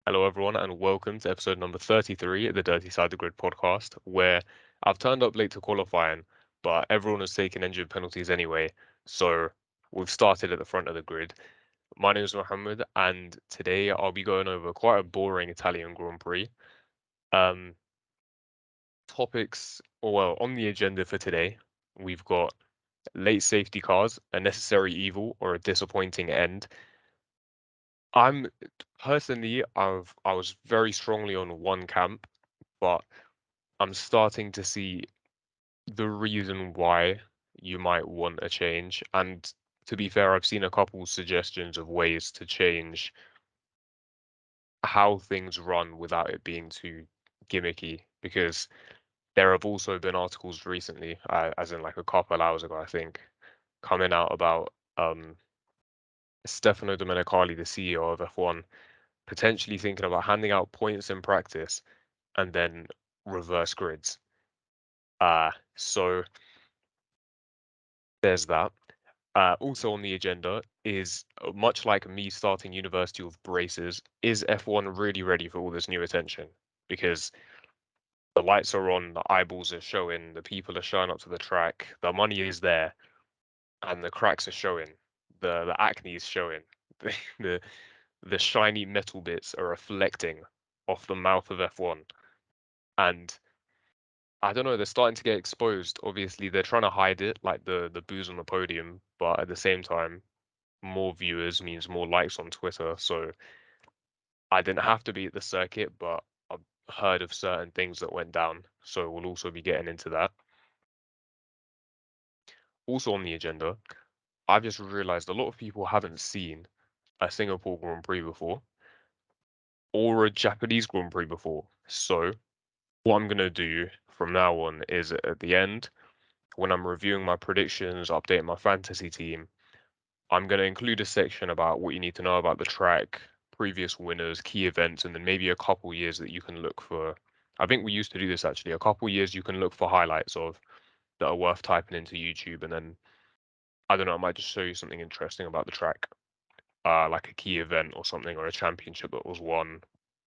Hello, everyone, and welcome to episode number 33 of the Dirty Side of the Grid podcast, where I've turned up late to qualifying, but everyone has taken engine penalties anyway, so we've started at the front of the grid. My name is Mohammed, and today I'll be going over quite a boring Italian Grand Prix. Um, on the agenda for today, we've got late safety cars, a necessary evil, or a disappointing end. I'm personally, I was very strongly on one camp, but I'm starting to see the reason why you might want a change. And to be fair, I've seen a couple suggestions of ways to change how things run without it being too gimmicky. Because there have also been articles recently, as in like a couple hours ago, I think, coming out about Stefano Domenicali, the CEO of F1, potentially thinking about handing out points in practice and then reverse grids. So there's that. Also on the agenda is much like me starting University with braces, is F1 really ready for all this new attention? Because the lights are on, the eyeballs are showing, the people are showing up to the track, the money is there, and the cracks are showing, the acne is showing, the the shiny metal bits are reflecting off the mouth of F1, and I don't know, they're starting to get exposed. Obviously, they're trying to hide it, like the booze on the podium, but at the same time, more viewers means more likes on Twitter. So I didn't have to be at the circuit, but I've heard of certain things that went down. So we'll also be getting into that. Also on the agenda, I've just realized a lot of people haven't seen a Singapore Grand Prix before or a Japanese Grand Prix before. So what I'm going to do from now on is at the end, when I'm reviewing my predictions, updating my fantasy team, I'm going to include a section about what you need to know about the track, previous winners, key events, and then maybe a couple years that you can look for. I think we used to do this actually. A couple years you can look for highlights of that are worth typing into YouTube, and then I don't know, I might just show you something interesting about the track, like a key event or something, or a championship that was won,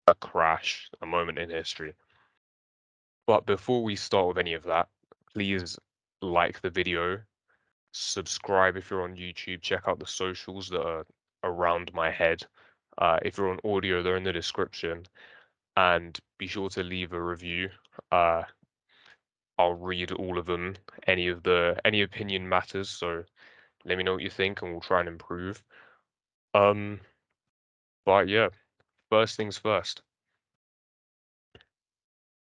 a crash, a moment in history. But before we start with any of that, please like the video, subscribe if you're on YouTube, check out the socials that are around my head. If you're on audio, they're in the description, and be sure to leave a review. Uh, I'll read all of them. Any opinion matters, so let me know what you think, and we'll try and improve. Um, but yeah, first things first.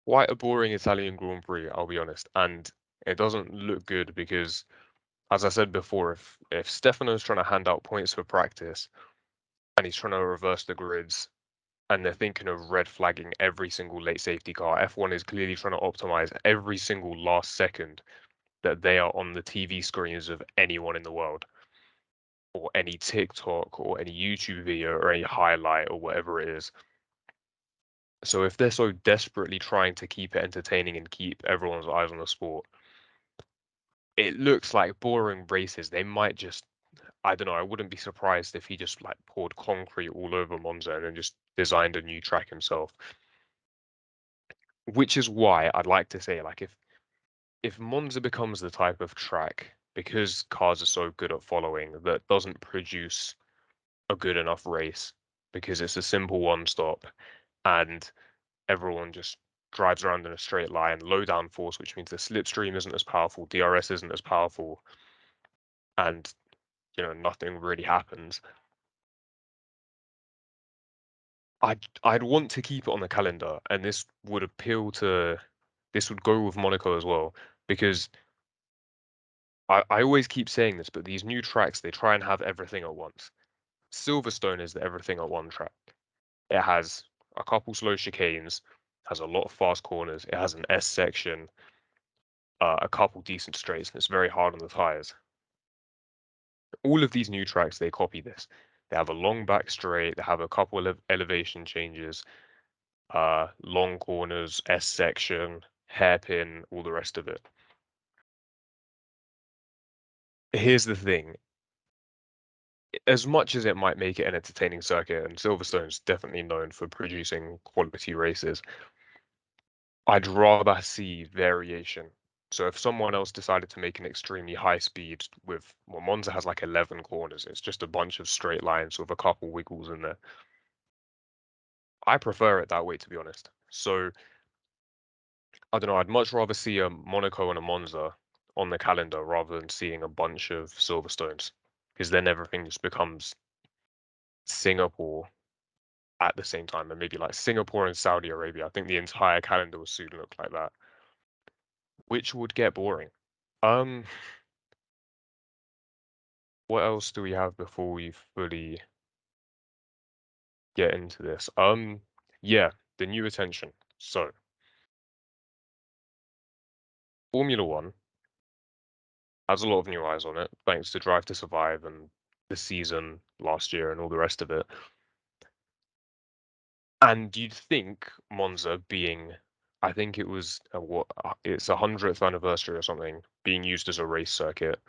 Quite a boring Italian Grand Prix, I'll be honest, and it doesn't look good because, as I said before, if Stefano's trying to hand out points for practice and he's trying to reverse the grids and they're thinking of red flagging every single late safety car. F1 is clearly trying to optimize every single last second that they are on the TV screens of anyone in the world, or any TikTok, or any YouTube video, or any highlight, or whatever it is. So if they're so desperately trying to keep it entertaining and keep everyone's eyes on the sport, it looks like boring races. They might just, I don't know, I wouldn't be surprised if he just like poured concrete all over Monza and then just designed a new track himself. Which is why I'd like to say, like, if Monza becomes the type of track, because cars are so good at following, that doesn't produce a good enough race because it's a simple one stop and everyone just drives around in a straight line, low downforce, which means the slipstream isn't as powerful, DRS isn't as powerful, and nothing really happens. I'd want to keep it on the calendar, and this would go with Monaco as well, because I always keep saying this, but these new tracks, they try and have everything at once. Silverstone is the everything at one track. It has a couple slow chicanes, has a lot of fast corners, it has an S section, a couple decent straights, and it's very hard on the tires. All of these new tracks, they copy this. They have a long back straight, they have a couple of elevation changes, long corners, S section, hairpin, all the rest of it. Here's the thing. as much as it might make it an entertaining circuit, and Silverstone's definitely known for producing quality races, I'd rather see variation. So if someone else decided to make an extremely high speed with, well, Monza has like 11 corners, it's just a bunch of straight lines with a couple wiggles in there. I prefer it that way, to be honest. So I don't know, I'd much rather see a Monaco and a Monza on the calendar rather than seeing a bunch of Silverstones, because then everything just becomes Singapore at the same time, and maybe like Singapore and Saudi Arabia. I think the entire calendar will soon look like that, which would get boring. Um, what else do we have before we fully get into this? Yeah, the new attention. So, Formula One has a lot of new eyes on it, thanks to Drive to Survive and the season last year and all the rest of it. And you'd think Monza being, I think it was it's a 100th anniversary or something, being used as a race circuit.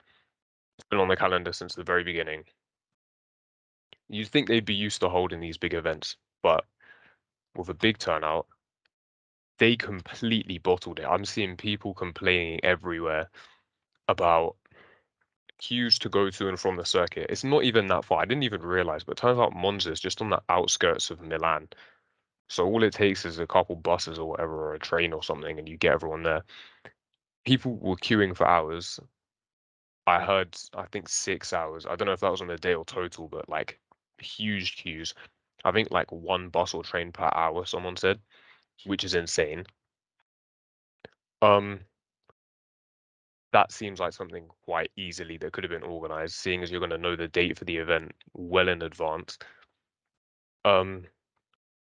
It's been on the calendar since the very beginning. You'd think they'd be used to holding these big events, but with a big turnout, they completely bottled it. I'm seeing people complaining everywhere about queues to go to and from the circuit. It's not even that far. I didn't even realize, but it turns out Monza is just on the outskirts of Milan. So all it takes is a couple buses or whatever, or a train or something, and you get everyone there. People were queuing for hours. I heard, I think 6 hours. I don't know if that was on the day or total, but like huge queues. I think like one bus or train per hour, someone said, which is insane. Um, that seems like something quite easily that could have been organized, seeing as you're going to know the date for the event well in advance. Um,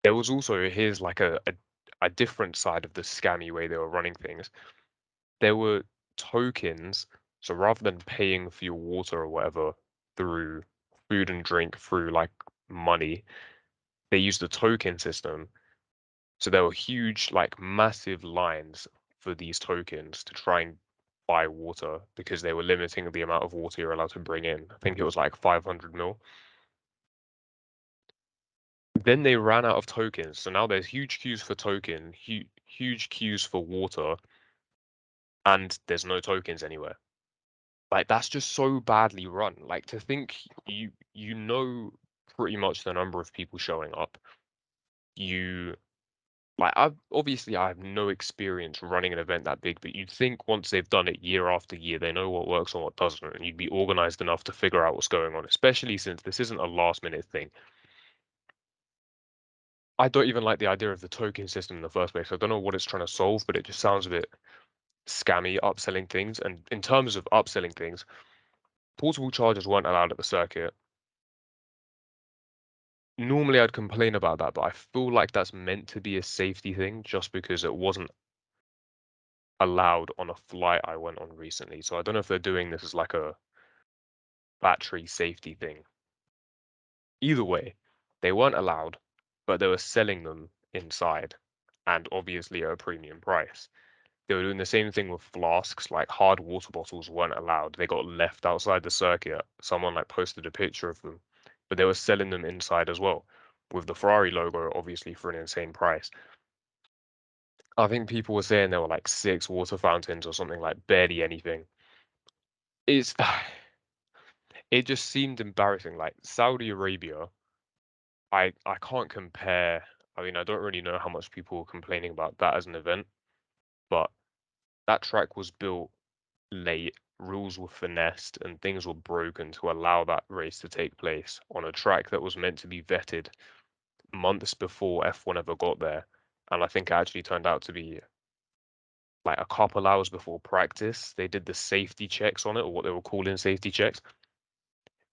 there was also, here's like a different side of the scammy way they were running things. There were tokens, so rather than paying for your water or whatever through food and drink through like money, they used the token system. So there were huge, like massive lines for these tokens to try and buy water because they were limiting the amount of water you're allowed to bring in. I think it was like 500 mil. Then they ran out of tokens, so now there's huge queues for huge queues for water, and there's no tokens anywhere. Like that's just so badly run. Like to think you know pretty much the number of people showing up. You like I have no experience running an event that big, but you'd think once they've done it year after year, they know what works and what doesn't, and you'd be organized enough to figure out what's going on, especially since this isn't a last minute thing. I don't even like the idea of the token system in the first place. I don't know what it's trying to solve, but it just sounds a bit scammy, upselling things. And in terms of upselling things, portable chargers weren't allowed at the circuit. Normally, I'd complain about that, but I feel like that's meant to be a safety thing just because it wasn't allowed on a flight I went on recently. So I don't know if they're doing this as like a battery safety thing. Either way, they weren't allowed, but they were selling them inside and obviously at a premium price. They were doing the same thing with flasks, like hard water bottles weren't allowed. They got left outside the circuit. Someone like posted a picture of them, but they were selling them inside as well, with the Ferrari logo, obviously for an insane price. I think people were saying there were like 6 water fountains or something, like barely anything. It's it just seemed embarrassing. Like Saudi Arabia, I can't compare. I mean, I don't really know how much people were complaining about that as an event, but that track was built late, rules were finessed, and things were broken to allow that race to take place on a track that was meant to be vetted months before F1 ever got there. And I think it actually turned out to be like a couple hours before practice. They did the safety checks on it, or what they were calling safety checks.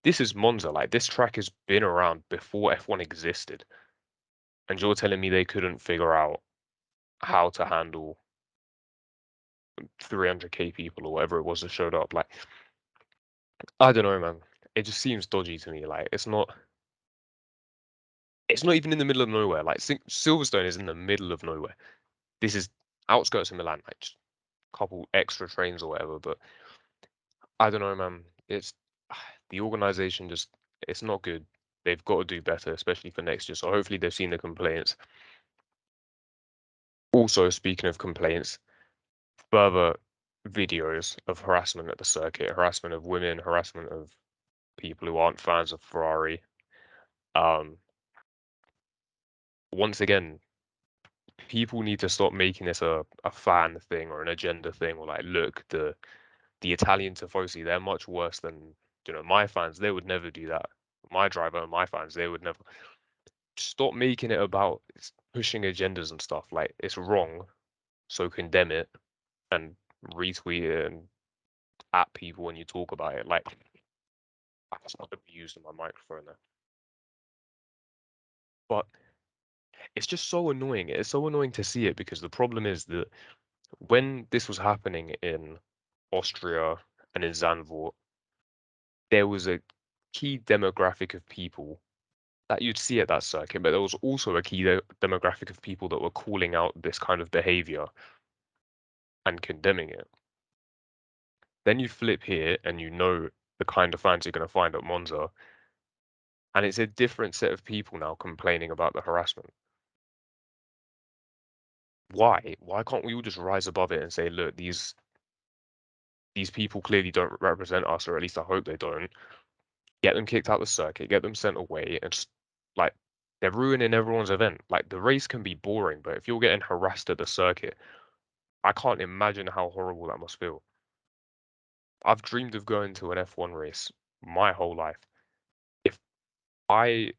This is Monza. Like this track has been around before F1 existed. And you're telling me they couldn't figure out how to handle 300k people or whatever it was that showed up. Like, I don't know, man. It just seems dodgy to me. Like, it's not even in the middle of nowhere. Like, Silverstone is in the middle of nowhere. This is outskirts of Milan, like just a couple extra trains or whatever. But I don't know, man. It's the organization just. It's not good. They've got to do better, especially for next year. So hopefully they've seen the complaints. Also, speaking of complaints, further videos of harassment at the circuit, harassment of women, harassment of people who aren't fans of Ferrari. Um, Once again, people need to stop making this a fan thing or an agenda thing, or like, look, the Italian tifosi, they're much worse than, my fans. They would never do that. My driver and my fans, they would never. Stop making it about pushing agendas and stuff. Like, it's wrong, so condemn it and retweet it and at people when you talk about it. Like, that's not abused in my microphone there. But it's just so annoying. It's so annoying to see it because the problem is that when this was happening in Austria and in Zandvoort, there was a key demographic of people that you'd see at that circuit, but there was also a key demographic of people that were calling out this kind of behavior and condemning it. Then you flip here and you know the kind of fans you're going to find at Monza, and it's a different set of people now complaining about the harassment. Why? Why can't we all just rise above it and say, look, these people clearly don't represent us, or at least I hope they don't. Get them kicked out the circuit, get them sent away, and just like they're ruining everyone's event. Like the race can be boring, but if you're getting harassed at the circuit, I can't imagine how horrible that must feel. I've dreamed of going to an F1 race my whole life. If I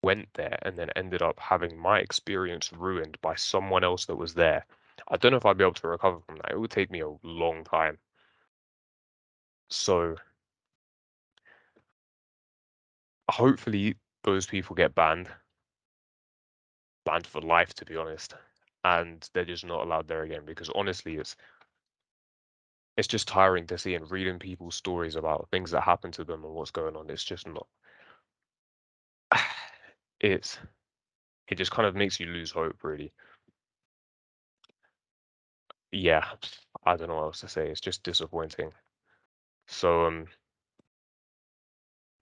went there and then ended up having my experience ruined by someone else that was there, I don't know if I'd be able to recover from that. It would take me a long time. So hopefully those people get banned for life, to be honest, and they're just not allowed there again. Because honestly, it's just tiring to see and reading people's stories about things that happen to them and what's going on. It's just not. It's it just kind of makes you lose hope, really. Yeah, I don't know what else to say. It's just disappointing. So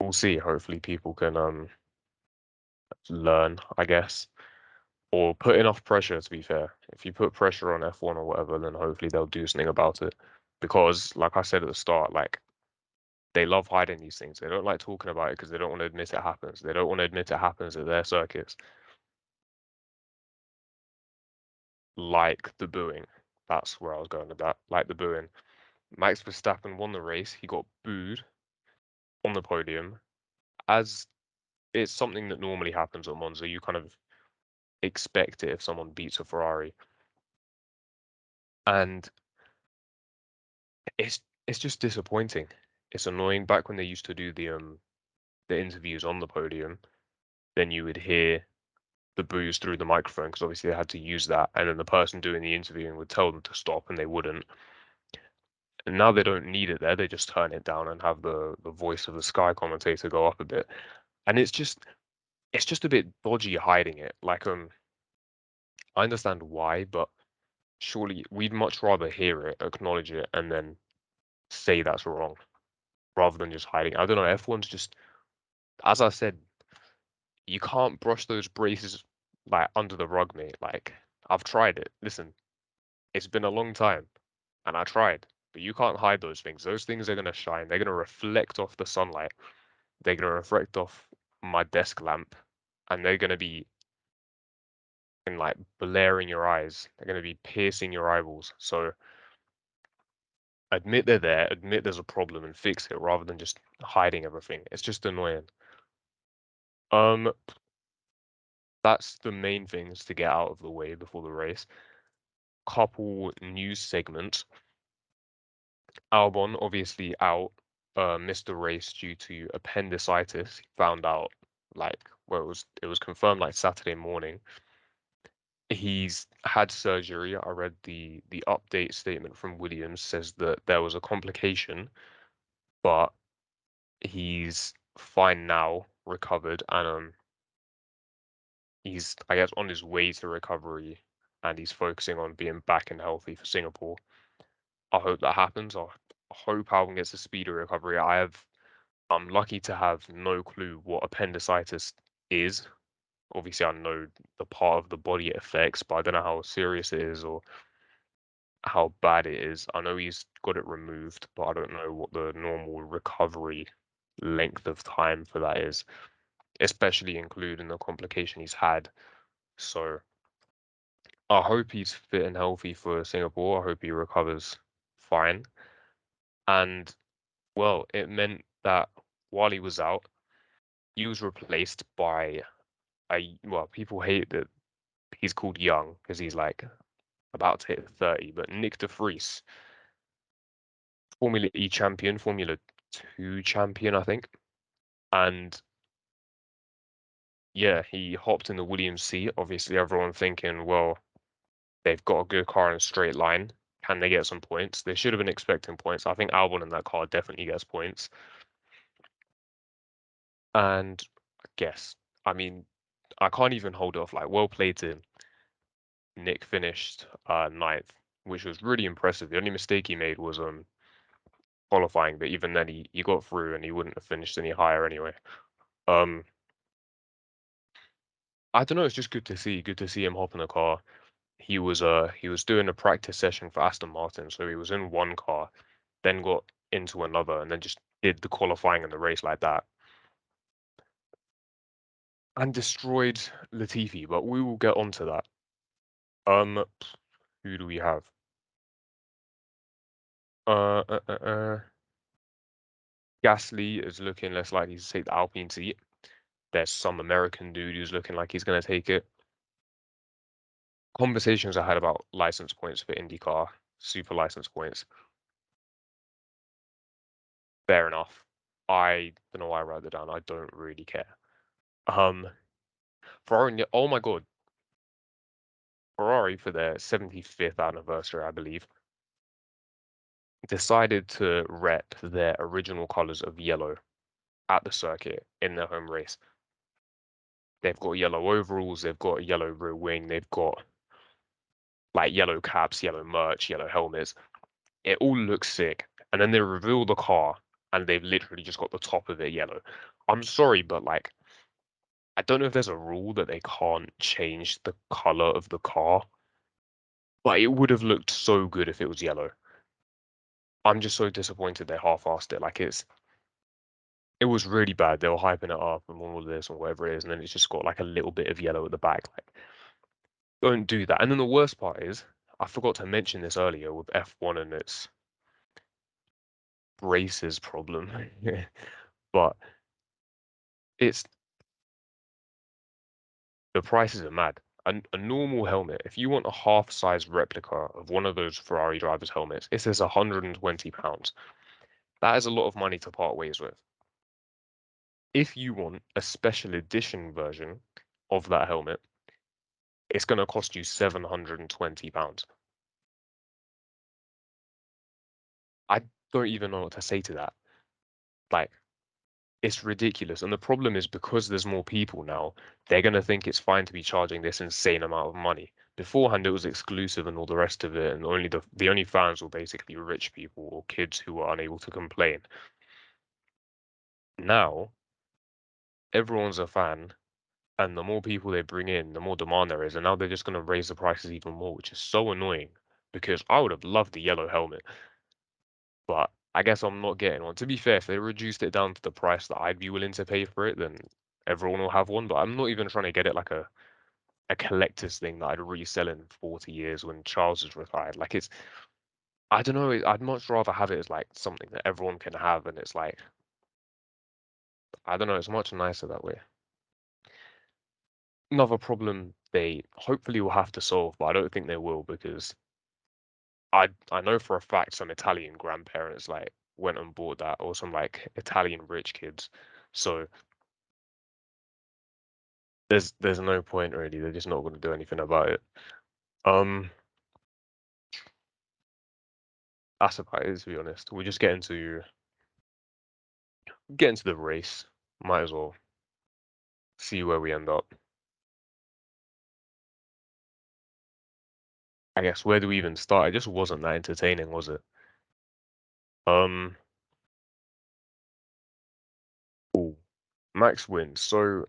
we'll see. Hopefully, people can learn, I guess, or put enough pressure. To be fair, if you put pressure on F1 or whatever, then hopefully they'll do something about it. Because, like I said at the start, like they love hiding these things. They don't like talking about it because they don't want to admit it happens. They don't want to admit it happens at their circuits. Like the booing. That's where I was going with that. Like the booing. Max Verstappen won the race. He got booed on the podium. As it's something that normally happens at Monza. You kind of expect it if someone beats a Ferrari. And it's just disappointing. It's annoying. Back when they used to do the interviews on the podium, then you would hear the boos through the microphone because obviously they had to use that, and then the person doing the interviewing would tell them to stop, and they wouldn't. And now they don't need it there; they just turn it down and have the voice of the Sky commentator go up a bit. And it's just a bit dodgy hiding it. Like I understand why, but surely we'd much rather hear it, acknowledge it, and then say that's wrong rather than just hiding. I don't know. F1's just, as I said, you can't brush those braces like under the rug, mate. Like I've tried it. Listen, it's been a long time, and I tried, but you can't hide those things. Those things are gonna shine. They're gonna reflect off the sunlight. They're gonna reflect off my desk lamp, and they're gonna be in like blaring your eyes. They're gonna be piercing your eyeballs. So admit they're there, admit there's a problem and fix it rather than just hiding everything. It's just annoying. Um, that's the main things to get out of the way before the race. Couple news segments. Albon obviously out, missed the race due to appendicitis. He found out like well it was confirmed like Saturday morning. He's had surgery. I read the update statement from Williams says that there was a complication, but he's fine now, recovered, and he's I guess on his way to recovery, and he's focusing on being back and healthy for Singapore. I hope that happens. I hope Alvin gets a speedy recovery. I'm lucky to have no clue what appendicitis is. Obviously, I know the part of the body it affects, but I don't know how serious it is or how bad it is. I know he's got it removed, but I don't know what the normal recovery length of time for that is, especially including the complication he's had. So I hope he's fit and healthy for Singapore. I hope he recovers fine. And well, it meant that while he was out, he was replaced by well, people hate that he's called young because he's like about to hit 30, but Nick de Vries, Formula E champion, Formula 2 champion, I think. And yeah, he hopped in the Williams seat. Obviously, everyone thinking, well, they've got a good car in a straight line. Can they get some points? They should have been expecting points. I think Albon in that car definitely gets points. And I guess, I mean, I can't even hold off. Like, well played to him. Nick finished ninth, which was really impressive. The only mistake he made was qualifying, but even then he got through and he wouldn't have finished any higher anyway. Um, I don't know. It's just good to see him hop in the car. He was doing a practice session for Aston Martin, so he was in one car, then got into another, and then just did the qualifying and the race like that, and destroyed Latifi. But we will get onto that. Um, who do we have? Uh, uh, uh, uh. Gasly is looking less likely to take the Alpine seat. There's some American dude who's looking like he's going to take it. Conversations I had about license points for IndyCar, super license points. Fair enough. I don't know why I wrote that down. I don't really care. Um, Ferrari, oh my God, Ferrari for their 75th anniversary, I believe, decided to rep their original colors of yellow at the circuit in their home race. They've got yellow overalls, they've got a yellow rear wing, they've got like yellow caps, yellow merch, yellow helmets. It all looks sick. And then they reveal the car and they've literally just got the top of it yellow. I'm sorry, but like, I don't know if there's a rule that they can't change the color of the car, but it would have looked so good if it was yellow. I'm just so disappointed they half-assed it. Like it was really bad. They were hyping it up and all of this and whatever it is, and then it's just got like a little bit of yellow at the back. Like, don't do that. And then the worst part is, I forgot to mention this earlier with F1 and its braces problem, but it's the prices are mad. A normal helmet, if you want a half-size replica of one of those Ferrari drivers' helmets, it says £120. That is a lot of money to part ways with. If you want a special edition version of that helmet, it's going to cost you £720. I don't even know what to say to that. Like, it's ridiculous. And the problem is because there's more people now, they're going to think it's fine to be charging this insane amount of money. Beforehand, it was exclusive and all the rest of it, and only the only fans were basically rich people or kids who were unable to complain. Now, everyone's a fan, and the more people they bring in, the more demand there is, and now they're just going to raise the prices even more, which is so annoying because I would have loved the yellow helmet, but I guess I'm not getting one. To be fair, if they reduced it down to the price that I'd be willing to pay for it, then everyone will have one. But I'm not even trying to get it like a collector's thing that I'd resell in 40 years when Charles is retired. Like I don't know. I'd much rather have it as like something that everyone can have, and it's like I don't know. It's much nicer that way. Another problem they hopefully will have to solve, but I don't think they will because I know for a fact some Italian grandparents like went and bought that or some like Italian rich kids. So there's no point really. They're just not going to do anything about it. Um, that's about it to be honest. We just get into the race. Might as well see where we end up. I guess where do we even start? It just wasn't that entertaining, was it? Um, Max wins. So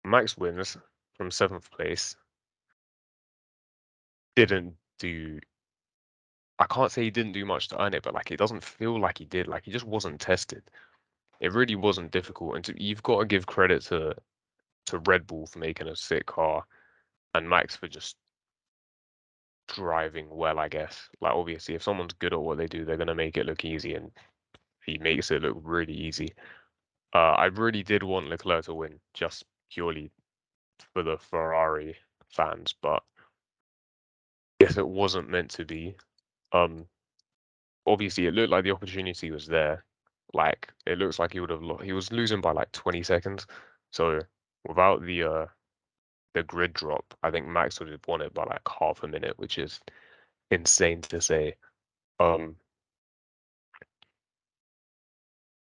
Max wins from seventh place. Didn't do. I can't say he didn't do much to earn it, but like it doesn't feel like he did. Like he just wasn't tested. It really wasn't difficult, and you've got to give credit to Red Bull for making a sick car and Max for just driving well, I guess. Like obviously, if someone's good at what they do, they're gonna make it look easy, and he makes it look really easy. I really did want Leclerc to win, just purely for the Ferrari fans, but guess it wasn't meant to be. Um, Obviously, it looked like the opportunity was there. Like it looks like he would have he was losing by like 20 seconds. So without the grid drop, I think Max would have won it by like half a minute, which is insane to say. Um,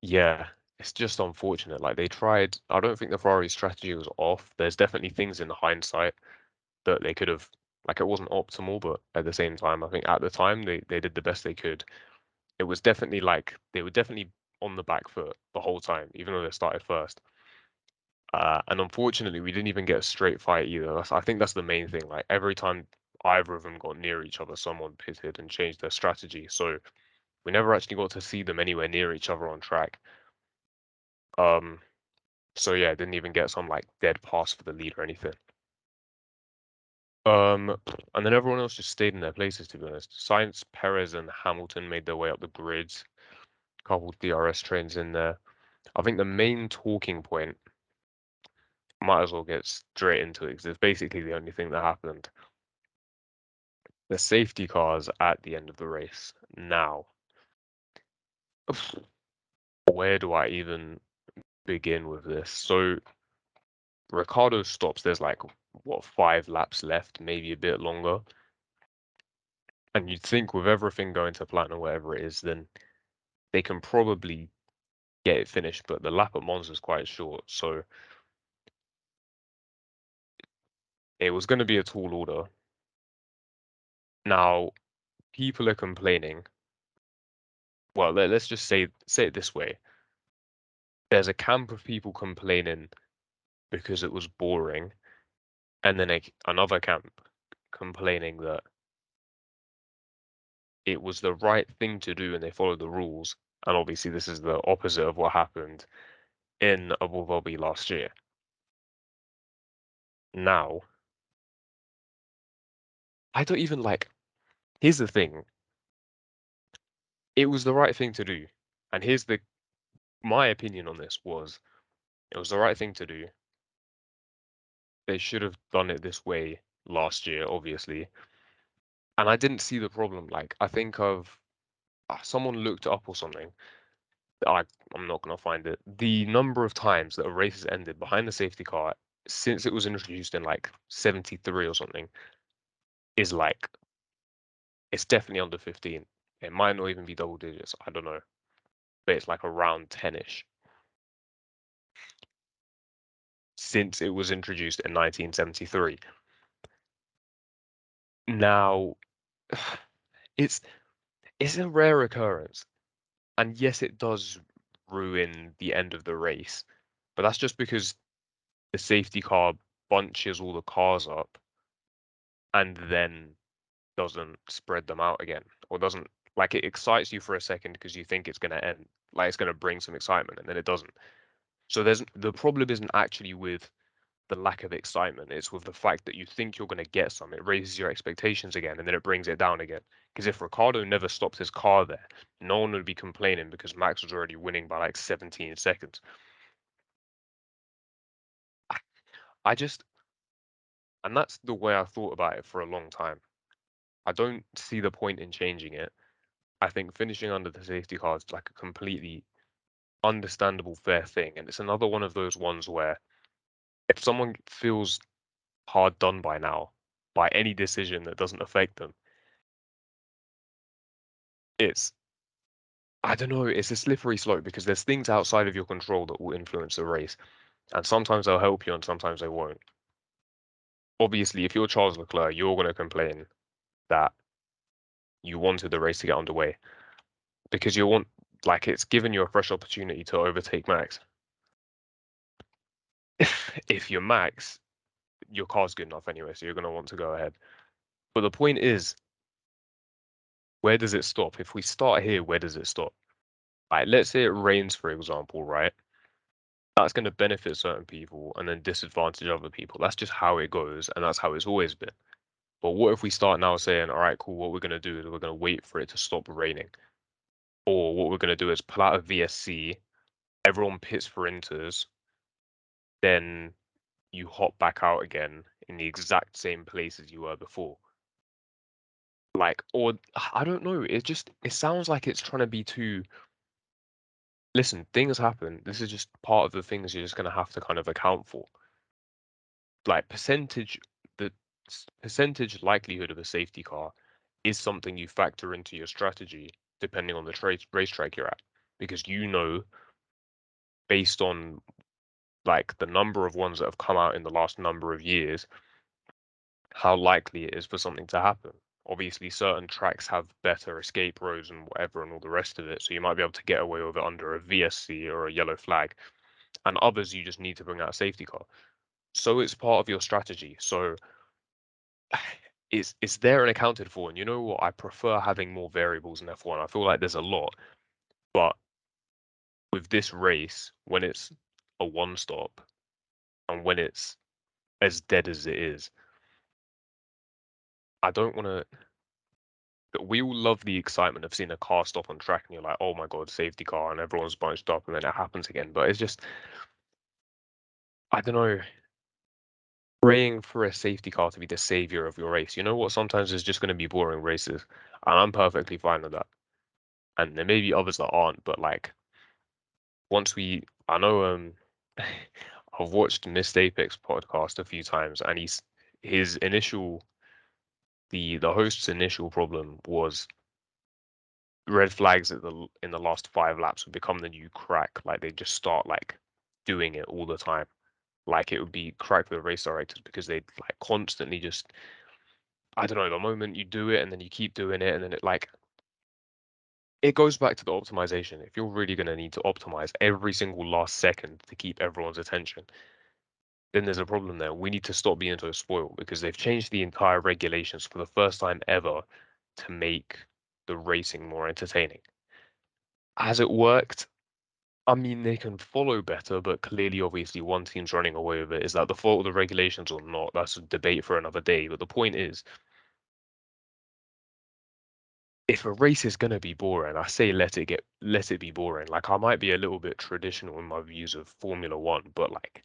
yeah, it's just unfortunate. Like they tried. I don't think the Ferrari strategy was off. There's definitely things in hindsight that they could have. Like it wasn't optimal, but at the same time, I think at the time they did the best they could. It was definitely like they were definitely on the back foot the whole time, even though they started first. And unfortunately, we didn't even get a straight fight either. I think that's the main thing. Like every time either of them got near each other, someone pitted and changed their strategy. So we never actually got to see them anywhere near each other on track. Um, so yeah, didn't even get some like dead pass for the lead or anything. Um, and then everyone else just stayed in their places, to be honest. Sainz, Perez, and Hamilton made their way up the grids. Couple DRS trains in there. I think the main talking point, might as well get straight into it because it's basically the only thing that happened. The safety cars at the end of the race. Now, where do I even begin with this? So Ricardo stops. There's like what 5 laps left, maybe a bit longer. And you'd think with everything going to plan or whatever it is, then they can probably get it finished. But the lap at Monza is quite short, so it was going to be a tall order. Now, people are complaining. Well, let's just say it this way. There's a camp of people complaining because it was boring, and then another camp complaining that it was the right thing to do and they followed the rules. And obviously, this is the opposite of what happened in Abu Dhabi last year. Now, I don't even like. Here's the thing: it was the right thing to do, and here's the my opinion on this was it was the right thing to do. They should have done it this way last year, obviously, and I didn't see the problem. Like I think of someone looked it up or something. I I'm not gonna find it. The number of times that a race has ended behind the safety car since it was introduced in like 73 or something is like it's definitely under 15. It might not even be double digits. I don't know, but it's like around 10ish since it was introduced in 1973. Now, it's it's a rare occurrence, and yes, it does ruin the end of the race, but that's just because the safety car bunches all the cars up and then doesn't spread them out again or doesn't like it excites you for a second because you think it's going to end like it's going to bring some excitement and then it doesn't. So there's the problem isn't actually with the lack of excitement, it's with the fact that you think you're going to get some. It raises your expectations again and then it brings it down again, because if Ricardo never stopped his car there, no one would be complaining because Max was already winning by like 17 seconds. I just and that's the way I thought about it for a long time. I don't see the point in changing it. I think finishing under the safety car is like a completely understandable, fair thing. And it's another one of those ones where if someone feels hard done by now by any decision that doesn't affect them, it's I don't know, it's a slippery slope because there's things outside of your control that will influence the race. And sometimes they'll help you and sometimes they won't. Obviously, if you're Charles Leclerc, you're going to complain that you wanted the race to get underway because you want, like, it's given you a fresh opportunity to overtake Max. if you're Max, your car's good enough anyway, so you're gonna want to go ahead. But the point is, where does it stop? If we start here, where does it stop? Like, let's say it rains, for example, right? That's going to benefit certain people and then disadvantage other people. That's just how it goes, and that's how it's always been. But what if we start now saying, all right, cool, what we're going to do is we're going to wait for it to stop raining? Or what we're going to do is pull out a VSC, everyone pits for inters, then you hop back out again in the exact same place as you were before. Like, or I don't know, it sounds like it's trying to be too. Listen, things happen. This is just part of the things you're just going to have to kind of account for. Like the percentage likelihood of a safety car is something you factor into your strategy depending on the racetrack you're at, because based on like the number of ones that have come out in the last number of years, how likely it is for something to happen. Obviously, certain tracks have better escape roads and whatever and all the rest of it, so you might be able to get away with it under a VSC or a yellow flag, and others you just need to bring out a safety car. So it's part of your strategy. So it's there and accounted for. And you know what? I prefer having more variables in F1. I feel like there's a lot, but with this race, when it's a one stop and when it's as dead as it is, I don't want to. We all love the excitement of seeing a car stop on track and you're like, oh my God, safety car, and everyone's bunched up and then it happens again. But it's just, I don't know, praying for a safety car to be the savior of your race. You know what? Sometimes it's just going to be boring races, and I'm perfectly fine with that. And there may be others that aren't, but like, I know, I've watched Missed Apex podcast a few times, and his initial, the host's initial problem was red flags in the last 5 laps would become the new crack. Like they just start like doing it all the time. Like it would be crack with the race directors because they'd like constantly just, I don't know, the moment you do it and then you keep doing it and then it goes back to the optimization. If you're really going to need to optimize every single last second to keep everyone's attention, then there's a problem there. We need to stop being so spoiled because they've changed the entire regulations for the first time ever to make the racing more entertaining. Has it worked? I mean, they can follow better, but clearly, obviously, one team's running away with it. Is that the fault of the regulations or not? That's a debate for another day. But the point is, if a race is gonna be boring, I say let it be boring. Like I might be a little bit traditional in my views of Formula One, but like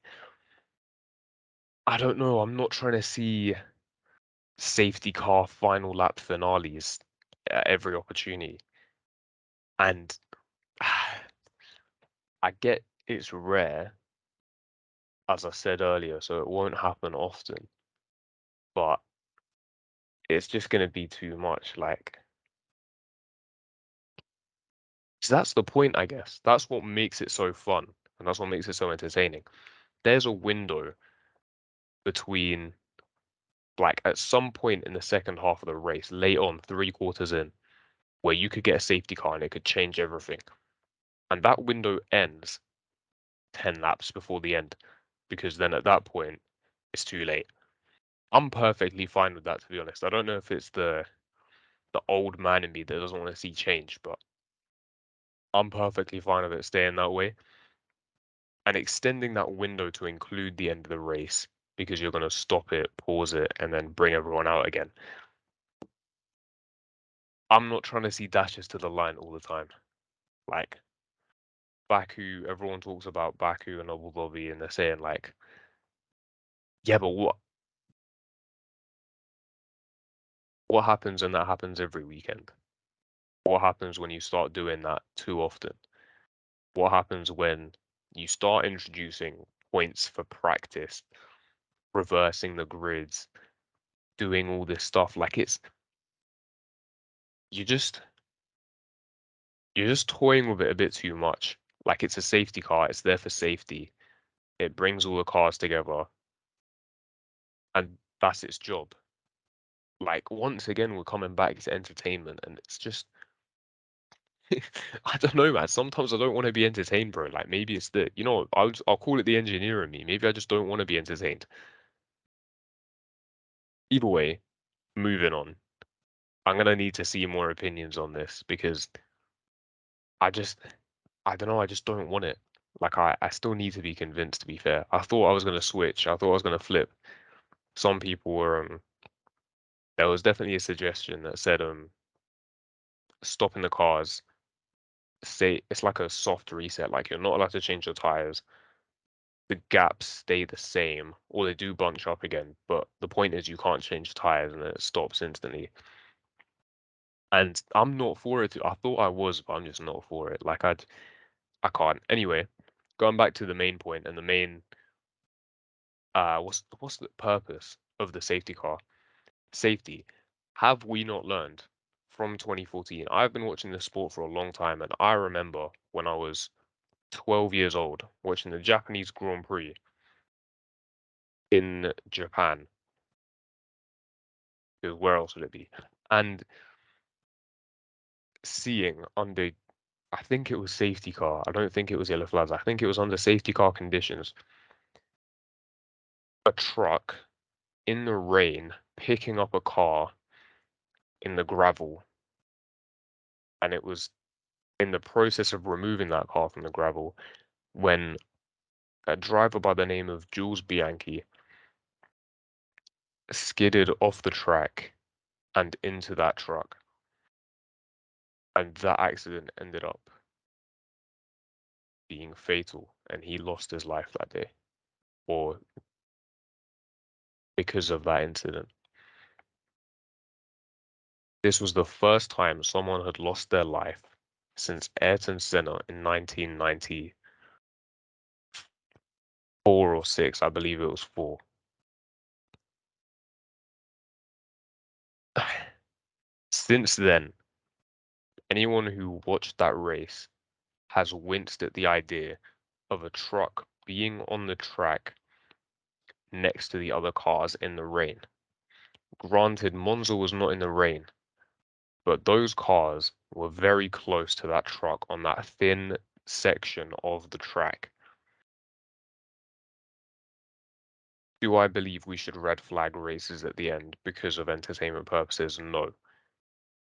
I don't know. I'm not trying to see safety car final lap finales at every opportunity. And I get it's rare, as I said earlier, so it won't happen often, but it's just going to be too much. Like, 'cause that's the point, I guess. That's what makes it so fun, and that's what makes it so entertaining. There's a window between, like, at some point in the second half of the race, late on, 3 quarters in, where you could get a safety car and it could change everything. And that window ends 10 laps before the end, because then at that point, it's too late. I'm perfectly fine with that, to be honest. I don't know if it's the old man in me that doesn't want to see change, but I'm perfectly fine with it staying that way. And extending that window to include the end of the race because you're going to stop it, pause it, and then bring everyone out again. I'm not trying to see dashes to the line all the time. Like Baku, everyone talks about Baku and Abu Dhabi, and they're saying like, yeah, but what happens when that happens every weekend? What happens when you start doing that too often? What happens when you start introducing points for practice, reversing the grids, doing all this stuff? Like you just you're just toying with it a bit too much. Like it's a safety car, it's there for safety. It brings all the cars together, and that's its job. Like once again, we're coming back to entertainment, and it's just I don't know, man. Sometimes I don't want to be entertained, bro. Like maybe it's I'll call it the engineer in me. Maybe I just don't want to be entertained. Either way, moving on. I'm gonna need to see more opinions on this because I just I don't know, I just don't want it. Like I still need to be convinced to be fair. I thought I was gonna switch. I thought I was gonna flip. Some people were there was definitely a suggestion that said stopping the cars, say it's like a soft reset, like you're not allowed to change your tires. The gaps stay the same, or they do bunch up again, but the point is you can't change tires and it stops instantly. And I'm not for it. I thought I was, but I'm just not for it. I can't. Anyway, going back to the main point and the main what's the purpose of the safety car? Safety. Have we not learned from 2014? I've been watching this sport for a long time, and I remember when I was 12 years old watching the Japanese Grand Prix in Japan. Because where else would it be? And seeing under, I think it was safety car. I don't think it was yellow flags. I think it was under safety car conditions. A truck in the rain picking up a car in the gravel, and it was in the process of removing that car from the gravel when a driver by the name of Jules Bianchi skidded off the track and into that truck. And that accident ended up being fatal, and he lost his life that day, or because of that incident. This was the first time someone had lost their life since Ayrton Senna in 1994 or 6, I believe it was 4. Since then, anyone who watched that race has winced at the idea of a truck being on the track next to the other cars in the rain. Granted, Monza was not in the rain, but those cars were very close to that truck on that thin section of the track. Do I believe we should red flag races at the end because of entertainment purposes? No.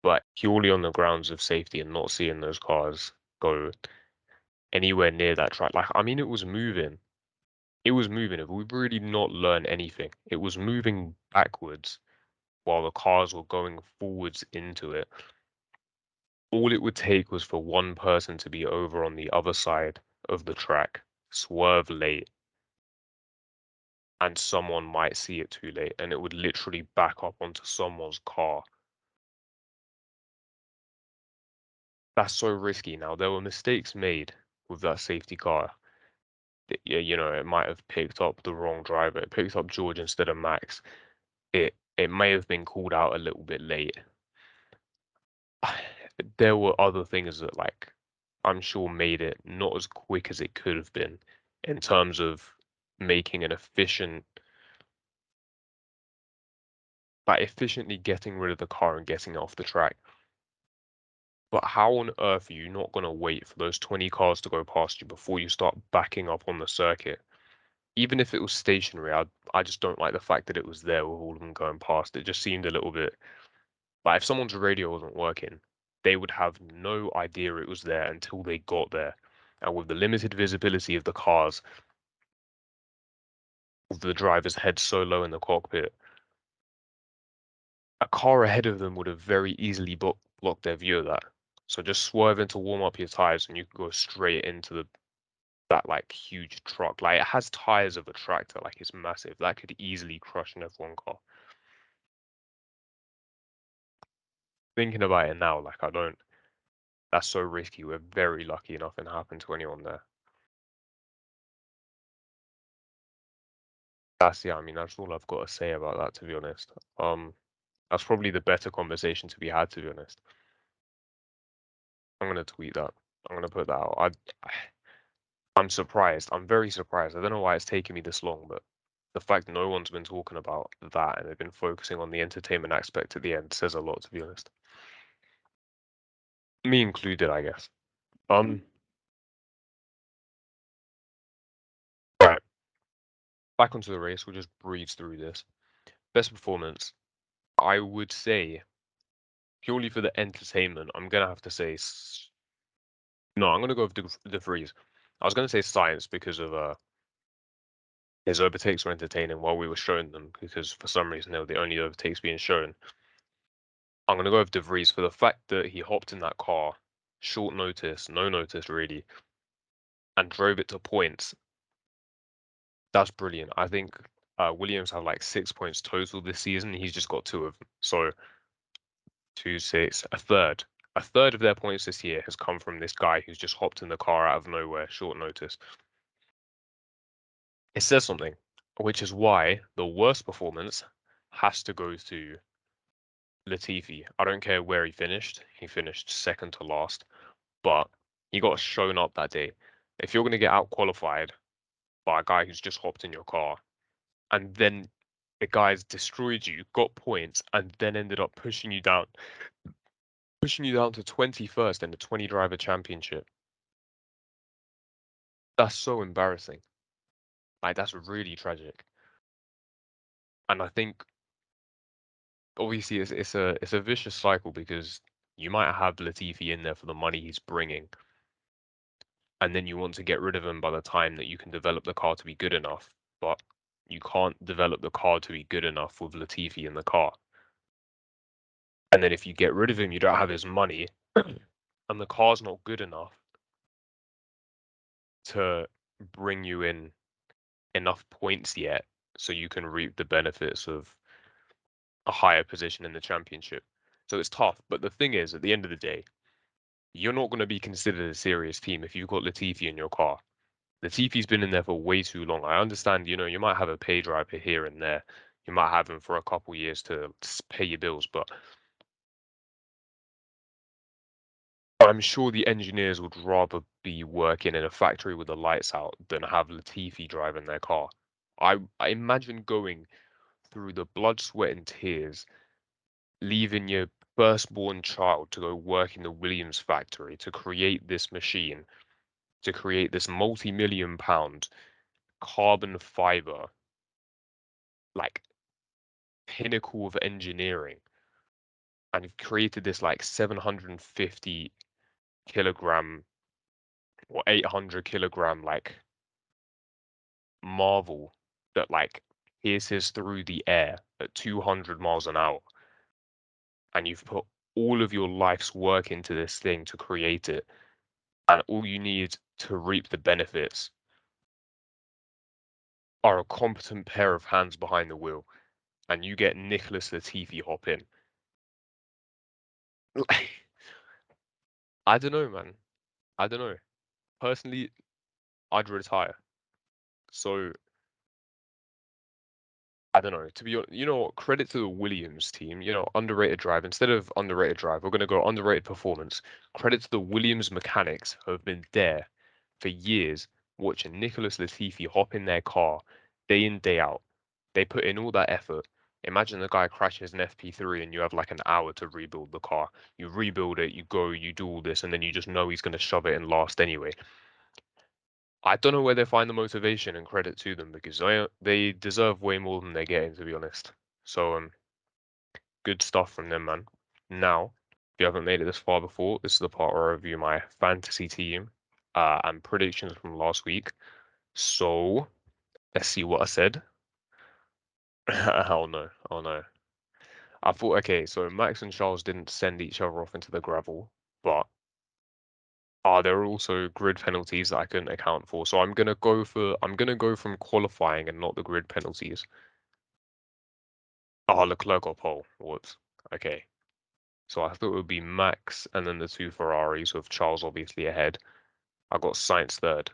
But purely on the grounds of safety and not seeing those cars go anywhere near that track. Like, I mean, it was moving. It was moving. If we've really not learned anything, it was moving backwards while the cars were going forwards into it. All it would take was for one person to be over on the other side of the track, swerve late, and someone might see it too late, and it would literally back up onto someone's car. That's so risky. Now, there were mistakes made with that safety car. Yeah, it might have picked up the wrong driver. It picked up George instead of Max. It may have been called out a little bit late. There were other things that, like, I'm sure made it not as quick as it could have been in terms of making an efficiently getting rid of the car and getting it off the track. But how on earth are you not going to wait for those 20 cars to go past you before you start backing up on the circuit? Even if it was stationary, I just don't like the fact that it was there with all of them going past. It just seemed a little bit like if someone's radio wasn't working, they would have no idea it was there until they got there. And with the limited visibility of the cars, with the driver's head so low in the cockpit, a car ahead of them would have very easily blocked their view of that. So just swerve in to warm up your tires and you can go straight into that like huge truck. Like it has tires of a tractor, like it's massive. That could easily crush an F1 car. Thinking about it now, like I don't. That's so risky. We're very lucky nothing happened to anyone there. I mean, that's all I've got to say about that, to be honest. That's probably the better conversation to be had, to be honest. I'm gonna tweet that. I'm gonna put that out. I'm surprised. I'm very surprised. I don't know why it's taken me this long, but the fact no one's been talking about that and they've been focusing on the entertainment aspect at the end says a lot, to be honest. Me included, I guess. Um, right, back onto the race. We'll just breeze through this. Best performance, I would say, purely for the entertainment, I'm gonna have to say no. I'm gonna go with the freeze. I was gonna say science because of his overtakes were entertaining while we were showing them because for some reason they were the only overtakes being shown. I'm gonna go with De Vries for the fact that he hopped in that car, short notice, no notice really, and drove it to points. That's brilliant. I think Williams have like 6 points total this season. He's just got two of them. So two, six, a third. A third of their points this year has come from this guy who's just hopped in the car out of nowhere, short notice. It says something, which is why the worst performance has to go to Latifi. I don't care where he finished. He finished second to last, but he got shown up that day. If you're going to get out qualified by a guy who's just hopped in your car, and then the guy's destroyed you, got points, and then ended up pushing you down to 21st in the 20 driver championship. That's so embarrassing. Like that's really tragic. And I think obviously it's a vicious cycle because you might have Latifi in there for the money he's bringing, and then you want to get rid of him by the time that you can develop the car to be good enough. But you can't develop the car to be good enough with Latifi in the car. And then if you get rid of him, you don't have his money, and the car's not good enough to bring you in enough points yet so you can reap the benefits of a higher position in the championship. So it's tough. But the thing is, at the end of the day, you're not going to be considered a serious team if you've got Latifi in your car. Latifi's been in there for way too long. I understand, you might have a pay driver here and there. You might have him for a couple years to pay your bills, but I'm sure the engineers would rather be working in a factory with the lights out than have Latifi driving their car. I imagine going through the blood, sweat, and tears, leaving your firstborn child to go work in the Williams factory to create this machine, to create this multi-million pound carbon fiber, like pinnacle of engineering, and you've created this like 750 kilogram or 800 kilogram like marvel that like pierces through the air at 200 miles an hour, and you've put all of your life's work into this thing to create it, and all you need to reap the benefits are a competent pair of hands behind the wheel, and you get Nicholas Latifi hop in. I don't know, man. I don't know. Personally, I'd retire. So I don't know. To be honest, credit to the Williams team. Underrated drive. Instead of underrated drive, we're going to go underrated performance. Credit to the Williams mechanics who have been there for years watching Nicholas Latifi hop in their car day in, day out. They put in all that effort. Imagine the guy crashes an FP3 and you have like an hour to rebuild the car. You rebuild it, you go, you do all this, and then you just know he's going to shove it in last anyway. I don't know where they find the motivation, and credit to them because they deserve way more than they're getting, to be honest. So good stuff from them, man. Now, if you haven't made it this far before, this is the part where I review my fantasy team and predictions from last week. So let's see what I said. Oh no, oh no. I thought, okay, so Max and Charles didn't send each other off into the gravel, but there are also grid penalties that I couldn't account for. So I'm gonna go from qualifying and not the grid penalties. Oh, Leclerc got pole. Whoops. Okay. So I thought it would be Max and then the two Ferraris with Charles obviously ahead. I got Sainz third.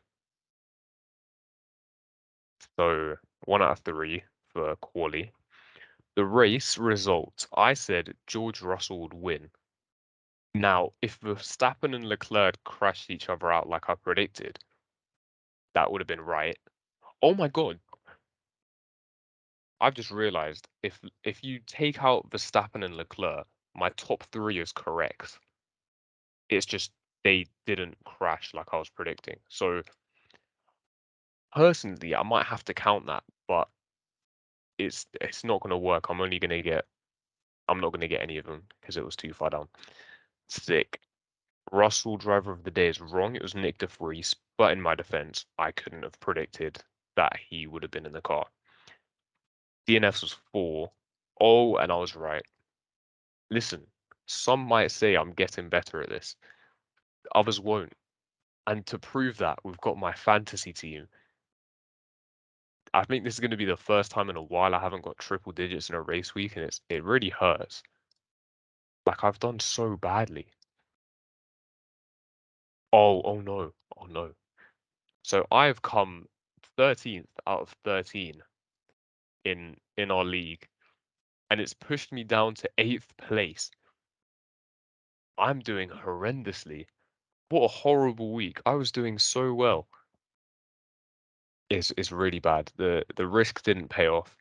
So 1 out of 3 for quali. The race result, I said George Russell would win. Now, if Verstappen and Leclerc crashed each other out like I predicted, that would have been right. Oh my God, I've just realized if you take out Verstappen and Leclerc, my top 3 is correct. It's just they didn't crash like I was predicting. So personally, I might have to count that, but it's not gonna work. I'm not gonna get any of them because it was too far down. Sick. Russell driver of the day is wrong. It was Nick de Vries, but in my defense, I couldn't have predicted that he would have been in the car. DNFs was 4. Oh, and I was right. Listen, some might say I'm getting better at this. Others won't. And to prove that, we've got my fantasy team. I think this is going to be the first time in a while I haven't got triple digits in a race week, and it really hurts. Like I've done so badly. Oh no. Oh no. So I've come 13th out of 13 in our league, and it's pushed me down to 8th place. I'm doing horrendously. What a horrible week. I was doing so well. It's really bad. The risk didn't pay off.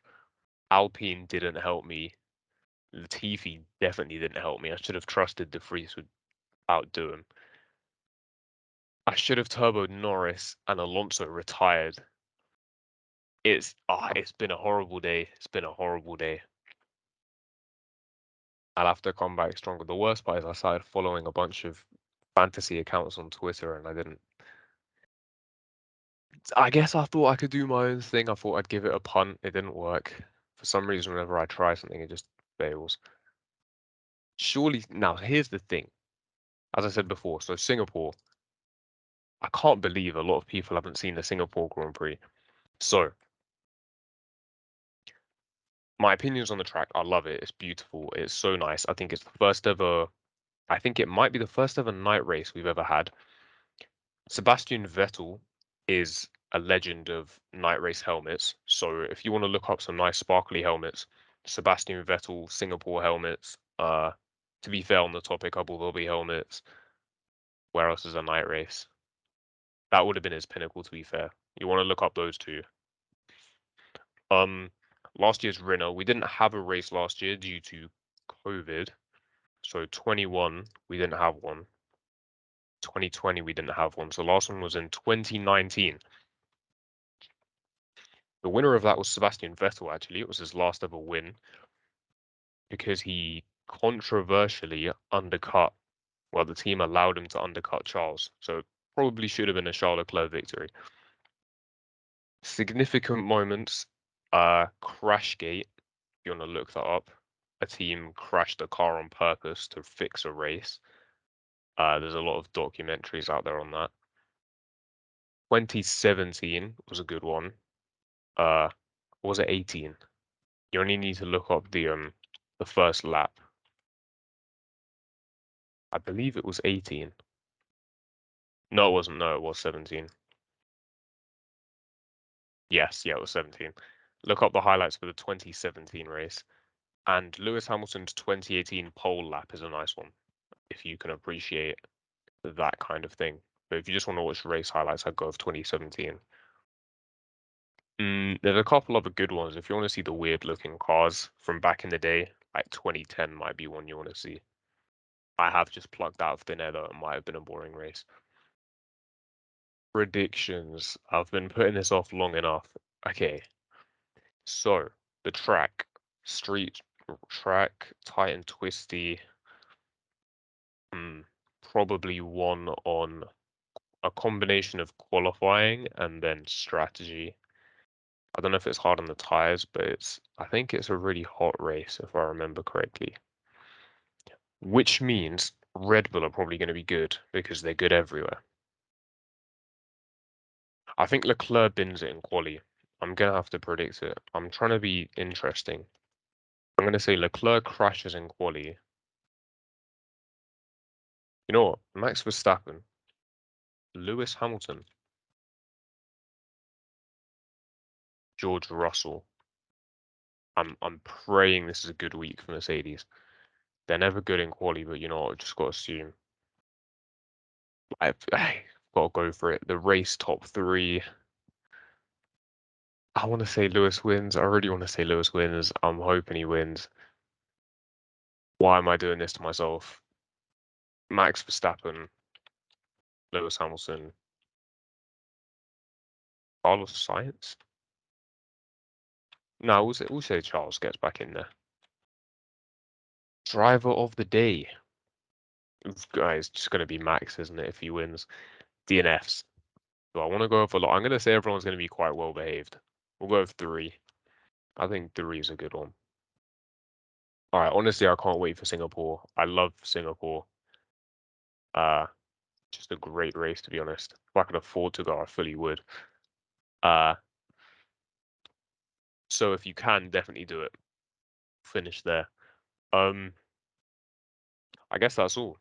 Alpine didn't help me. Latifi definitely didn't help me. I should have trusted De Vries would outdo him. I should have turboed Norris and Alonso retired. It's been a horrible day. It's been a horrible day. I'll have to come back stronger. The worst part is I started following a bunch of fantasy accounts on Twitter and I didn't. I guess I thought I could do my own thing. I thought I'd give it a punt. It didn't work. For some reason, whenever I try something, it just fails. Surely, now here's the thing. As I said before, so Singapore, I can't believe a lot of people haven't seen the Singapore Grand Prix. So, my opinions on the track, I love it. It's beautiful. It's so nice. I think it's the first ever, I think it might be the first ever night race we've ever had. Sebastian Vettel is a legend of night race helmets. So if you want to look up some nice sparkly helmets, Sebastian Vettel Singapore helmets. To be fair on the topic, Abu Dhabi helmets. Where else is a night race? That would have been his pinnacle. To be fair, you want to look up those two. Um, last year's winner, we didn't have a race last year due to COVID. So 21, we didn't have one. 2020, we didn't have one. So last one was in 2019. The winner of that was Sebastian Vettel, actually. It was his last ever win because he controversially undercut, well, the team allowed him to undercut Charles. So it probably should have been a Charles Leclerc victory. Significant moments, Crashgate, if you want to look that up. A team crashed a car on purpose to fix a race. There's a lot of documentaries out there on that. 2017 was a good one. Or was it 18? You only need to look up the first lap. I believe it was 18. No, it wasn't. No, it was 17. Yes, yeah, it was 17. Look up the highlights for the 2017 race. And Lewis Hamilton's 2018 pole lap is a nice one, if you can appreciate that kind of thing. But if you just want to watch race highlights, I'd go with 2017. There's a couple other good ones. If you want to see the weird looking cars from back in the day, like 2010 might be one you want to see. I have just plucked out of thin air though. It might have been a boring race. Predictions. I've been putting this off long enough. Okay, so the track, street track, tight and twisty. Probably one on a combination of qualifying and then strategy. I don't know if it's hard on the tires, but I think it's a really hot race if I remember correctly. Which means Red Bull are probably going to be good because they're good everywhere. I think Leclerc bins it in quali. I'm going to have to predict it. I'm trying to be interesting. I'm going to say Leclerc crashes in quali. You know what? Max Verstappen, Lewis Hamilton, George Russell. I'm praying this is a good week for Mercedes. They're never good in quali, but you know what? I just got to assume. I've got to go for it. The race top 3. I want to say Lewis wins. I really want to say Lewis wins. I'm hoping he wins. Why am I doing this to myself? Max Verstappen, Lewis Hamilton, Carlos Sainz. No, we'll say Charles gets back in there. Driver of the day. Guys, just going to be Max, isn't it, if he wins? DNFs. So I want to go for a lot. I'm going to say everyone's going to be quite well behaved. We'll go with 3. I think 3 is a good one. All right, honestly, I can't wait for Singapore. I love Singapore. Uh, just a great race, to be honest. If I could afford to go, I fully would. Uh, so if you can, definitely do it. Finish there. I guess that's all.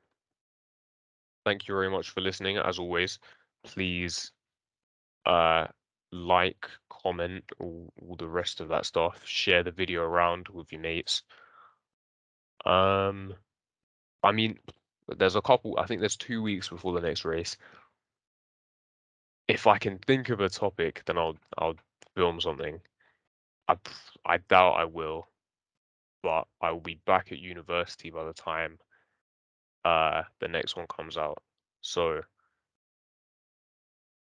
Thank you very much for listening. As always, please uh like, comment, all the rest of that stuff. Share the video around with your mates. I mean, there's a couple. I think there's 2 weeks before the next race. If I can think of a topic, then I'll film something. I doubt I will, but I will be back at university by the time the next one comes out. So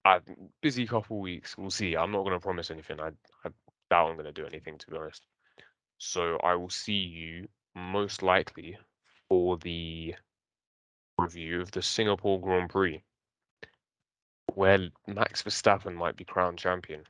I'm busy couple weeks. We'll see. I'm not gonna promise anything. I doubt I'm gonna do anything, to be honest. So I will see you most likely for the review of the Singapore Grand Prix, where Max Verstappen might be crowned champion.